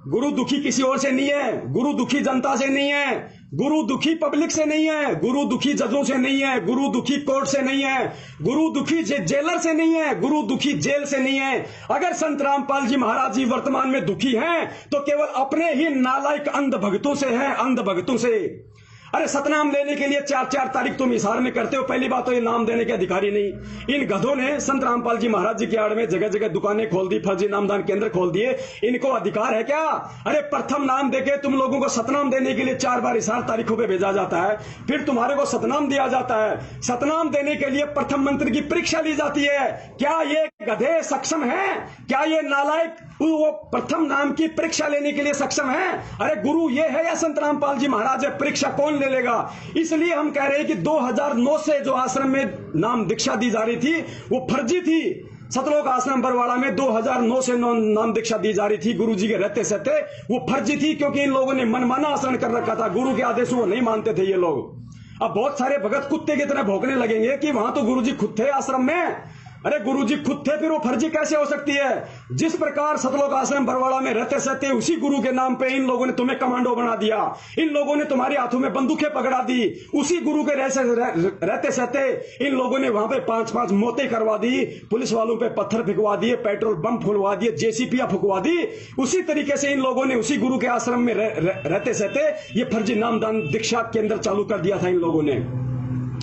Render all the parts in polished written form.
गुरु दुखी किसी और से नहीं है, गुरु दुखी जनता से नहीं है, गुरु दुखी पब्लिक से नहीं है, गुरु दुखी जजों से नहीं है, गुरु दुखी कोर्ट से नहीं है, गुरु दुखी जेलर से नहीं है, गुरु दुखी जेल से नहीं है। अगर संत रामपाल जी महाराज जी वर्तमान में दुखी हैं तो केवल अपने ही नालायक अंध भक्तों से हैं, अंध भक्तों से। अरे सतनाम लेने के लिए 4-4 तारीख तुम हिसार में करते हो। पहली बात तो ये नाम देने के अधिकारी नहीं। इन गधों ने संत रामपाल जी महाराज जी के आड़ में जगह जगह दुकानें खोल दी, फर्जी नामदान केंद्र खोल दिए। इनको अधिकार है क्या? अरे प्रथम नाम देके तुम लोगों को सतनाम देने के लिए 4 बार हिसार तारीखों पे भेजा जाता है, फिर तुम्हारे को सतनाम दिया जाता है। सतनाम देने के लिए प्रथम मंत्र की परीक्षा ली जाती है। क्या ये गधे सक्षम है? क्या ये नालायक वो प्रथम नाम की परीक्षा लेने के लिए सक्षम है? अरे गुरु ये है या संत रामपाल जी महाराज है? परीक्षा कौन ले लेगा? इसलिए हम कह रहे हैं कि 2009 से जो आश्रम में नाम दीक्षा दी जा रही थी वो फर्जी थी। सतलोक आश्रम बरवाड़ा में 2009 से नाम दीक्षा दी जा रही थी गुरु जी के रहते सहते, वो फर्जी थी क्योंकि इन लोगों ने मनमाना आचरण कर रखा था। गुरु के आदेशों को नहीं मानते थे ये लोग। अब बहुत सारे भगत कुत्ते की तरह भौंकने लगेंगे कि वहां तो गुरु जी खुद थे आश्रम में। अरे गुरुजी खुद थे, फिर वो फर्जी कैसे हो सकती है? जिस प्रकार सतलोक आश्रम बरवाड़ा में रहते सहते उसी गुरु के नाम पे इन लोगों ने तुम्हें कमांडो बना दिया, इन लोगों ने तुम्हारे हाथों में बंदूकें पकड़ा दी। उसी गुरु के रहते सहते इन लोगों ने वहां पे 5-5 मौतें करवा दी, पुलिस वालों पे पत्थर फेंकवा दिए, पेट्रोल बम फुलवा दिए, जेसीपीया फुकवा दी। उसी तरीके से इन लोगों ने उसी गुरु के आश्रम में रहते सहते ये फर्जी नामदान दीक्षा केंद्र चालू कर दिया था इन लोगों ने।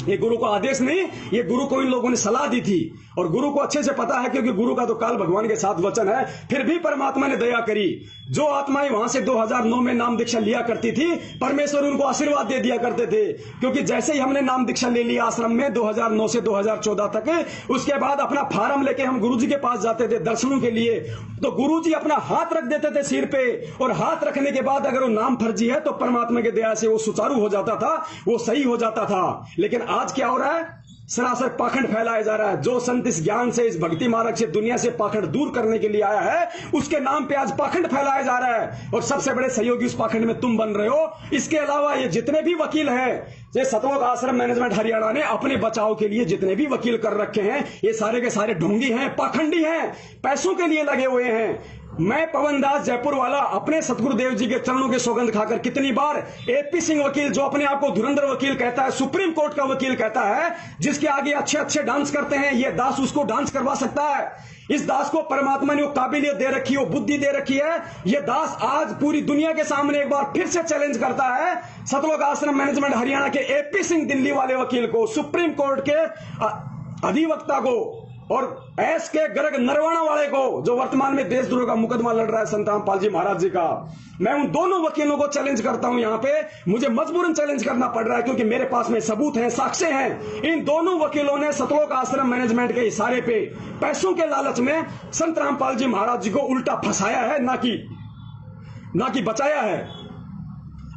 ये गुरु को आदेश नहीं, ये गुरु को इन लोगों ने सलाह दी थी। और गुरु को अच्छे से पता है क्योंकि गुरु का तो काल भगवान के साथ वचन है। फिर भी परमात्मा ने दया करी। जो आत्माएं वहां से 2009 में नाम दीक्षा लिया करती थी, परमेश्वर उनको आशीर्वाद दे दिया करते थे। क्योंकि जैसे ही हमने नाम दीक्षा ले लिया आश्रम में 2009 से 2014 तक, उसके बाद अपना फार्म लेके हम गुरु जी के पास जाते थे दर्शनों के लिए, तो गुरु जी अपना हाथ रख देते थे सिर पे, और हाथ रखने के बाद अगर वो नाम फर्जी है तो परमात्मा की दया से वो सुचारू हो जाता था, वो सही हो जाता था। लेकिन आज क्या हो रहा है? सरासर पाखंड फैलाया जा रहा है। जो संत इस ज्ञान से, इस भक्ति मार्ग से दुनिया से पाखंड दूर करने के लिए आया है, उसके नाम पे आज पाखंड फैलाया जा रहा है। और सबसे बड़े सहयोगी उस पाखंड में तुम बन रहे हो। इसके अलावा ये जितने भी वकील हैं, ये सतलोक आश्रम मैनेजमेंट हरियाणा ने अपने बचाव के लिए जितने भी वकील कर रखे हैं, ये सारे के सारे ढोंगी हैं, पाखंडी हैं, पैसों के लिए लगे हुए हैं। मैं पवन दास जयपुर वाला अपने सतगुरुदेव जी के चरणों के सौगंध खाकर कितनी बार एपी सिंह वकील, जो अपने आप को धुरंधर वकील कहता है, सुप्रीम कोर्ट का वकील कहता है, जिसके आगे अच्छे अच्छे डांस करते हैं, ये दास उसको डांस करवा सकता है। इस दास को परमात्मा ने वो काबिलियत दे रखी है, वो बुद्धि दे रखी है। ये दास आज पूरी दुनिया के सामने एक बार फिर से चैलेंज करता है सतलोक आश्रम मैनेजमेंट हरियाणा के एपी सिंह दिल्ली वाले वकील को, सुप्रीम कोर्ट के अधिवक्ता को, और एस के गर्ग नरवाना वाले को, जो वर्तमान में देशद्रोह का मुकदमा लड़ रहा है संत रामपाल जी महाराज जी का। मैं उन दोनों वकीलों को चैलेंज करता हूं। यहां पे मुझे मजबूरन चैलेंज करना पड़ रहा है क्योंकि मेरे पास में सबूत हैं, साक्ष्य हैं। इन दोनों वकीलों ने सतलोक आश्रम मैनेजमेंट के इशारे पे पैसों के लालच में संत रामपाल जी महाराज जी को उल्टा फंसाया है, ना कि बचाया है।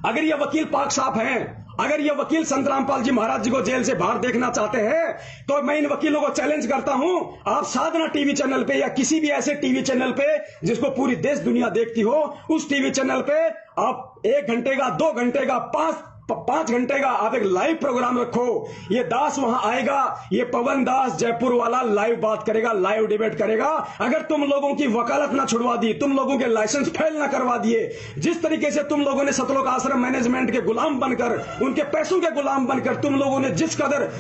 अगर ये वकील पाक साफ हैं, अगर ये वकील संत रामपाल जी महाराज जी को जेल से बाहर देखना चाहते हैं, तो मैं इन वकीलों को चैलेंज करता हूं, आप साधना टीवी चैनल पे या किसी भी ऐसे टीवी चैनल पे जिसको पूरी देश दुनिया देखती हो, उस टीवी चैनल पे आप 1 घंटे का, 2 घंटे का, 5 घंटे का आप एक लाइव प्रोग्राम रखो। ये दास वहां आएगा, ये पवन दास जयपुर वाला लाइव बात करेगा, लाइव डिबेट करेगा। अगर तुम लोगों की वकालत ना छुड़वा दी, तुम लोगों के लाइसेंस फेल ना करवा दिए, जिस तरीके से तुम लोगों ने सतलोक आश्रम मैनेजमेंट के गुलाम बनकर, उनके पैसों के गुलाम बनकर तुम लोगों ने जिस कदर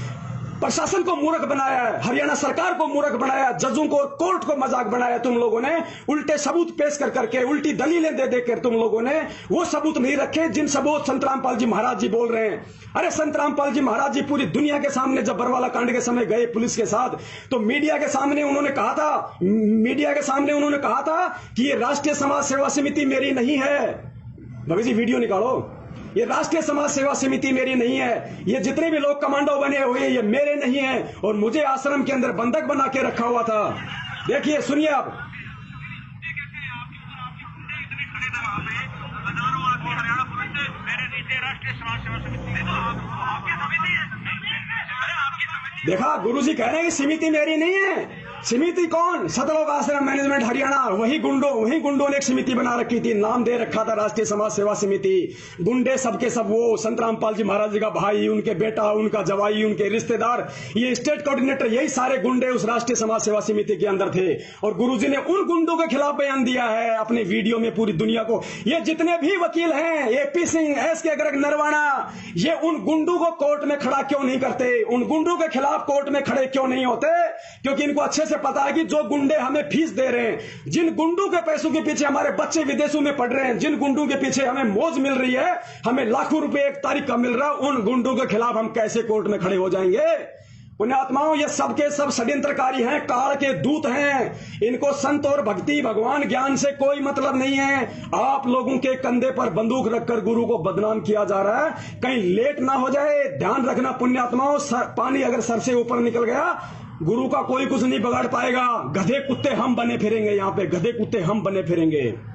प्रशासन को मूर्ख बनाया है, हरियाणा सरकार को मूर्ख बनाया, जजों को, कोर्ट को मजाक बनाया तुम लोगों ने, उल्टे सबूत पेश कर करके, उल्टी दलीलें दे देकर तुम लोगों ने वो सबूत नहीं रखे जिन सबूत संत रामपाल जी महाराज जी बोल रहे हैं। अरे संत रामपाल जी महाराज जी पूरी दुनिया के सामने जब बरवाला कांड के समय गए पुलिस के साथ, तो मीडिया के सामने उन्होंने कहा था कि ये राष्ट्रीय समाज सेवा समिति मेरी नहीं है। भगत जी वीडियो निकालो। ये राष्ट्रीय समाज सेवा समिति मेरी नहीं है, ये जितने भी लोग कमांडो बने हुए हैं ये मेरे नहीं हैं, और मुझे आश्रम के अंदर बंधक बना के रखा हुआ था। देखिए, सुनिए आप। देखा, गुरुजी कह रहे हैं कि समिति मेरी नहीं है, समिति कौन? सतलोक आश्रम मैनेजमेंट हरियाणा, वही गुंडों ने एक समिति बना रखी थी, नाम दे रखा था राष्ट्रीय समाज सेवा समिति। गुंडे सबके सब वो संत रामपाल जी महाराज जी का भाई, उनके बेटा, उनका जवाई, उनके रिश्तेदार, ये स्टेट कोऑर्डिनेटर, यही सारे गुंडे उस राष्ट्रीय समाज सेवा समिति के अंदर थे। और गुरुजी ने उन गुंडों के खिलाफ बयान दिया है अपने वीडियो में पूरी दुनिया को। ये जितने भी वकील हैं, एपी सिंह, एसके गर्ग, नरवाणा, ये उन गुंडों को कोर्ट में खड़ा क्यों नहीं करते? उन गुंडों के खिलाफ कोर्ट में खड़े क्यों नहीं होते? क्योंकि इनको अच्छे से पता है कि जो गुंडे हमें फीस दे रहे हैं, जिन गुंडों के पैसों के पीछे हमारे बच्चे विदेशों में पढ़ रहे हैं, जिन गुंडों के पीछे हमें मौज मिल रही है, हमें लाखों रुपए एक तारीख का मिल रहा है, उन गुंडों के खिलाफ हम कैसे कोर्ट में खड़े हो जाएंगे? पुण्यात्माओं, ये सबके सब षड्यंत्रकारी हैं, काल के दूत हैं। इनको संत और भक्ति, भगवान, ज्ञान से कोई मतलब नहीं है। आप लोगों के कंधे पर बंदूक रखकर गुरु को बदनाम किया जा रहा है। कहीं लेट ना हो जाए, ध्यान रखना पुण्यात्माओं। पानी अगर सर से ऊपर निकल गया, गुरु का कोई कुछ नहीं बिगाड़ पाएगा। गधे कुत्ते हम बने फिरेंगे, यहाँ पे गधे कुत्ते हम बने फिरेंगे।